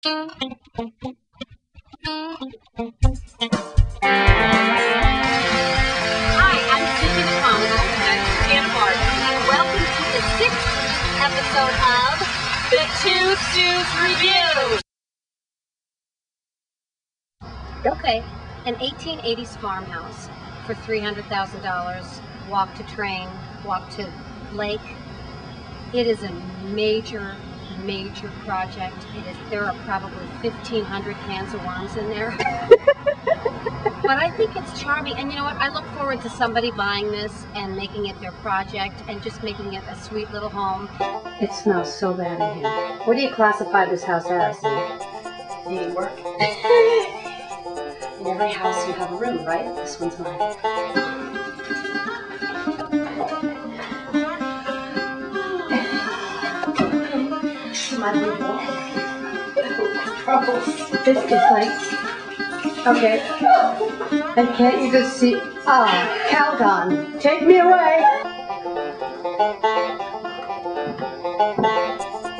Hi, I'm Susie McMonagle. I'm Suzannah Martin, and welcome to the 6th episode of the Two Sues Review. Okay, an 1880s farmhouse for $300,000. Walk to train, walk to lake. It is a major project. There are probably 1,500 cans of worms in there. But I think it's charming, and you know what? I look forward to somebody buying this and making it their project and just making it a sweet little home. It smells so bad in here. What do you classify this house as? Needing work. In every house you have a room, right? This one's mine. My little This is like, okay. And can't you just see, Calgon, take me away.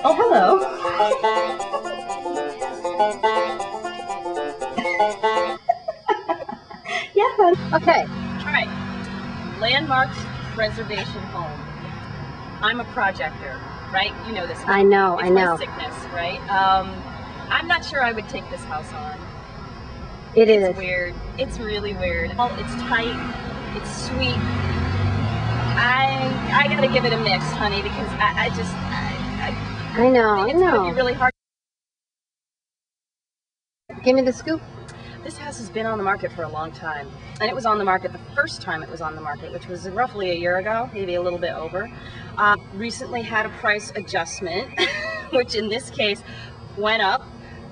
Oh, hello. Yeah, fun. Okay. All right. Landmarks Preservation Home. I'm a projector, right? You know this. I know. It's my sickness, right? I'm not sure I would take this house on. It's weird. It's really weird. Well, it's tight. It's sweet. I gotta give it a mix, honey, because I know. It's gonna be really hard. Give me the scoop. This house has been on the market for a long time, and it was on the market the first time it was on the market, which was roughly a year ago, maybe a little bit over. Recently had a price adjustment, which in this case went up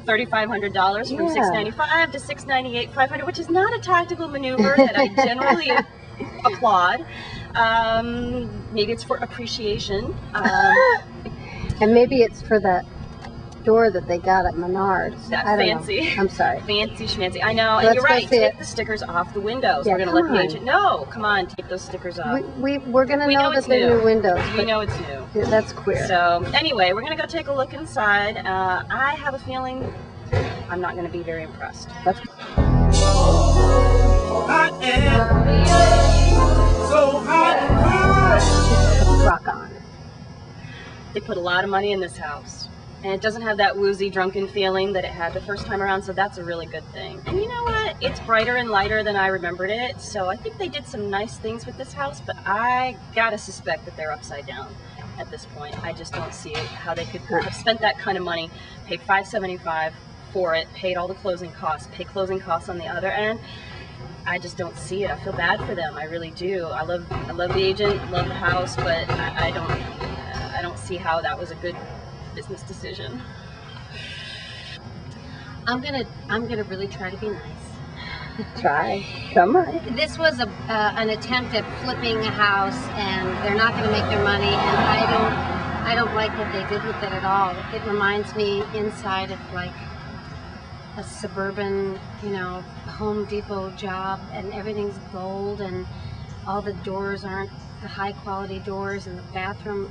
$3,500 from $695 to $698, $500, which is not a tactical maneuver that I generally applaud. Maybe it's for appreciation. And maybe it's for that door that they got at Menards. That's fancy. I'm sorry. Fancy schmancy. I know. And you're right. Take the stickers off the windows. Yeah, we're going to let the agent know. Come on, take those stickers off. We're going to know that they're new windows. We know it's new. Yeah, that's queer. So anyway, we're going to go take a look inside. I have a feeling I'm not going to be very impressed. I am so hot. Rock on. They put a lot of money in this house. And it doesn't have that woozy, drunken feeling that it had the first time around, so that's a really good thing. And you know what? It's brighter and lighter than I remembered it, so I think they did some nice things with this house, but I gotta suspect that they're upside down at this point. I just don't see it, how they could have spent that kind of money, paid $575 for it, paid all the closing costs, pay closing costs on the other end. I just don't see it. I feel bad for them. I really do. I love the agent, love the house, but I don't see how that was a good business decision. I'm gonna really try to be nice. Try. Come on. This was an attempt at flipping a house, and they're not going to make their money. And I don't like what they did with it at all. It reminds me inside of like a suburban, Home Depot job, and everything's gold, and all the doors aren't the high quality doors, and the bathroom,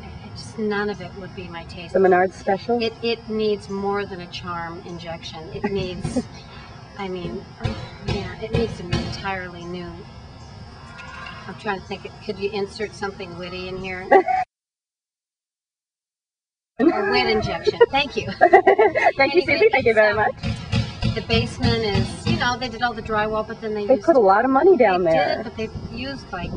none of it would be my taste. The Menards special? It needs more than a charm injection. It needs, it needs to be entirely new. I'm trying to think, could you insert something witty in here? A wit injection. Thank you. Thank you, Susie. Thank you very much. The basement is, they did all the drywall, but then they put a lot of money down there. Did, but they used like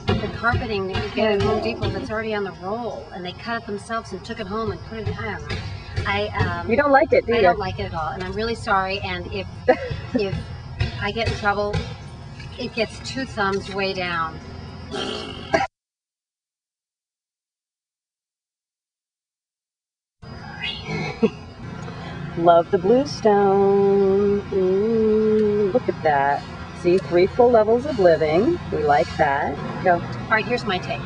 the carpeting that you get at Home Depot that's already on the roll, and they cut it themselves and took it home and put it. I don't know. You don't like it, do you? I don't like it at all, and I'm really sorry. And if I get in trouble, it gets 2 thumbs way down. Love the bluestone. Look at that. See, 3 full levels of living. We like that. Go. All right, here's my take.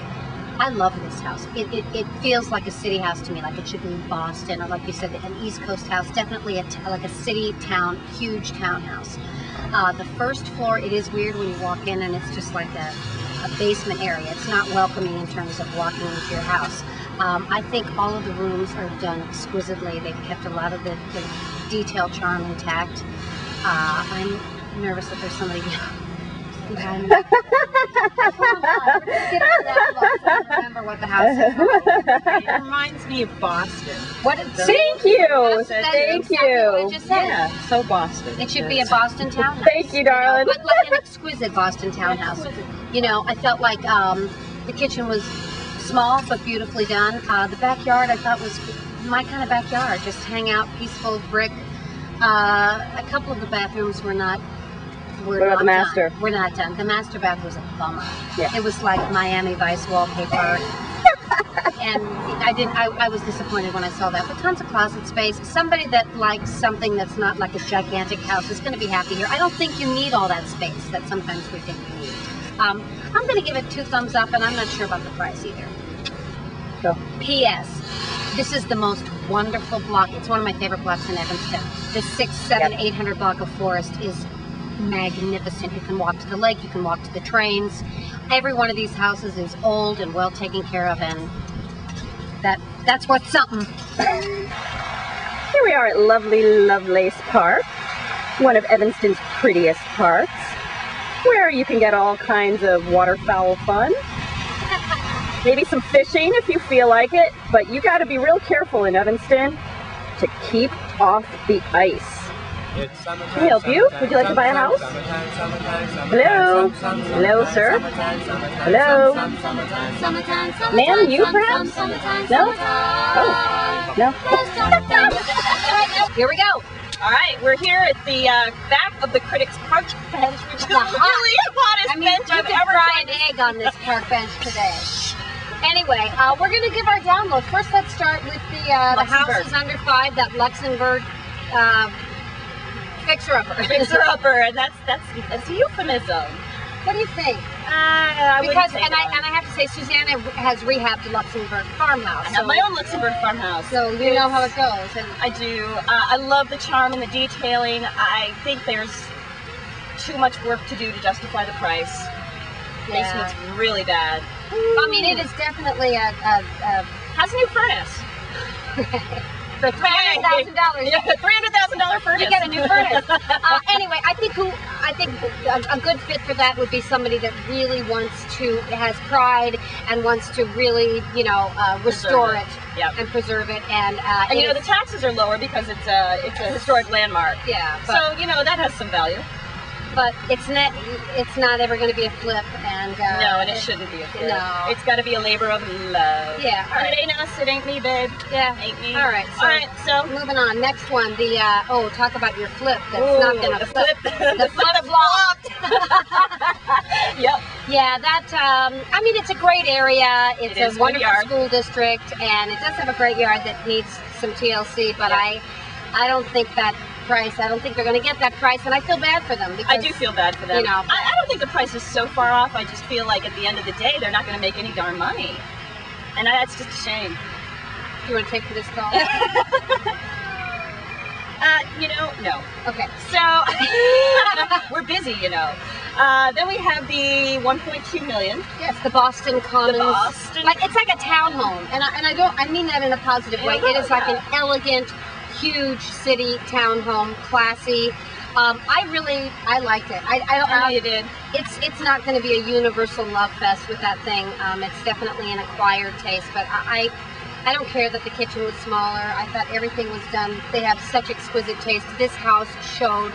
I love this house. It feels like a city house to me, like it should be in Boston, or like you said, an East Coast house. Definitely like a city, town, huge townhouse. The first floor, it is weird when you walk in, and it's just like a basement area. It's not welcoming in terms of walking into your house. I think all of the rooms are done exquisitely. They've kept a lot of the detail, charm intact. I'm nervous that there's somebody behind me. I remember what the house is. It reminds me of Boston. Thank you. That's Thank exactly you. what I just said. Yeah, so Boston. It should be a Boston townhouse. Thank you, darling. But like an exquisite Boston townhouse. You know, I felt like the kitchen was small but beautifully done. The backyard I thought was my kind of backyard. Just hang out, peaceful, brick. A couple of the bathrooms were not. What about the master? Done. We're not done. The master bath was a bummer. Yeah. It was like Miami Vice wallpaper. And I was disappointed when I saw that. But tons of closet space. Somebody that likes something that's not like a gigantic house is going to be happy here. I don't think you need all that space that sometimes we think we need. I'm going to give it 2 thumbs up, and I'm not sure about the price either. Go. P.S. This is the most wonderful block. It's one of my favorite blocks in Evanston. The 600, 700, 800 block of Forest is magnificent. You can walk to the lake, you can walk to the trains. Every one of these houses is old and well taken care of, and that's worth something. Here we are at lovely Lovelace Park, one of Evanston's prettiest parks, where you can get all kinds of waterfowl fun. Maybe some fishing if you feel like it, but you got to be real careful in Evanston to keep off the ice. Can we help you? Would you like to buy a house? Hello? Hello, sir? Hello? Ma'am, you perhaps? No? Oh, no. Here we go. All right, we're here at the back of the Critics Park bench, which is the hottest bench I've ever fry an egg on this park bench today. Anyway, we're going to give our download. First, let's start with the house is under 5, that Luxembourg fixer-upper. Fixer-upper, and that's a euphemism. What do you think? Because I have to say, Suzannah has rehabbed the Luxembourg farmhouse. I have my own Luxembourg farmhouse. So you know how it goes. And I do. I love the charm and the detailing. I think there's too much work to do to justify the price. Basement's really bad. I mean, it is definitely has a new furnace. For $300,000. Yeah, $300,000 furnace. You get a new furnace. Anyway, I think a good fit for that would be somebody that really has pride and wants to really, restore it and preserve it. And the taxes are lower because it's a historic landmark. Yeah. So that has some value. But it's not ever going to be a flip, and no, and it shouldn't be a flip. No, it's got to be a labor of love. Yeah. It ain't us, it ain't me, babe. Yeah. Ain't me. All right. So moving on. Next one. The talk about your flip. That's not going to flip. The flip flopped. Yep. Yeah. That. I mean, it's a great area. It's a wonderful school district, and it does have a great yard that needs some TLC. But I don't think that price. I don't think they're going to get that price, and I feel bad for them. Because, I do feel bad for them. I don't think the price is so far off. I just feel like at the end of the day, they're not going to make any darn money, and that's just a shame. Do you want to take for this call? No. Okay. So we're busy, Then we have the 1.2 million. Yes, the Boston Commons. The Boston. It's like a townhome, and I mean that in a positive way. It is like an elegant, huge city townhome, classy. I liked it. I know you did. It's not going to be a universal love fest with that thing. It's definitely an acquired taste, but I don't care that the kitchen was smaller. I thought everything was done. They have such exquisite taste. This house showed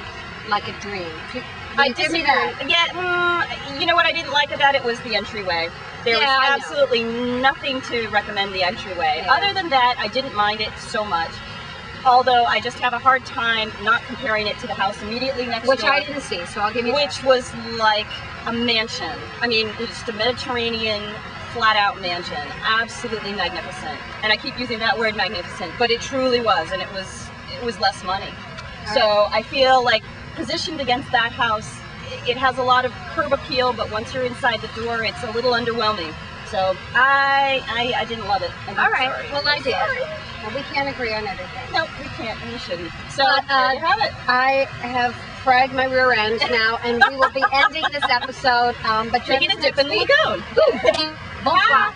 like a dream. I disagree. Yeah, you know what I didn't like about it was the entryway. There was absolutely nothing to recommend the entryway. Yeah. Other than that, I didn't mind it so much. Although I just have a hard time not comparing it to the house immediately next door. Which I didn't see, so I'll give you that. Which was like a mansion. I mean, just a Mediterranean flat-out mansion. Absolutely magnificent. And I keep using that word magnificent, but it truly was, and it was less money. So I feel like positioned against that house, it has a lot of curb appeal, but once you're inside the door, it's a little underwhelming. So I didn't love it. All right. Well, I did. Well, we can't agree on everything. No, we can't, and we shouldn't. So there you have it. I have fragged my rear end now, and we will be ending this episode. But taking a dip in the lagoon. Bye.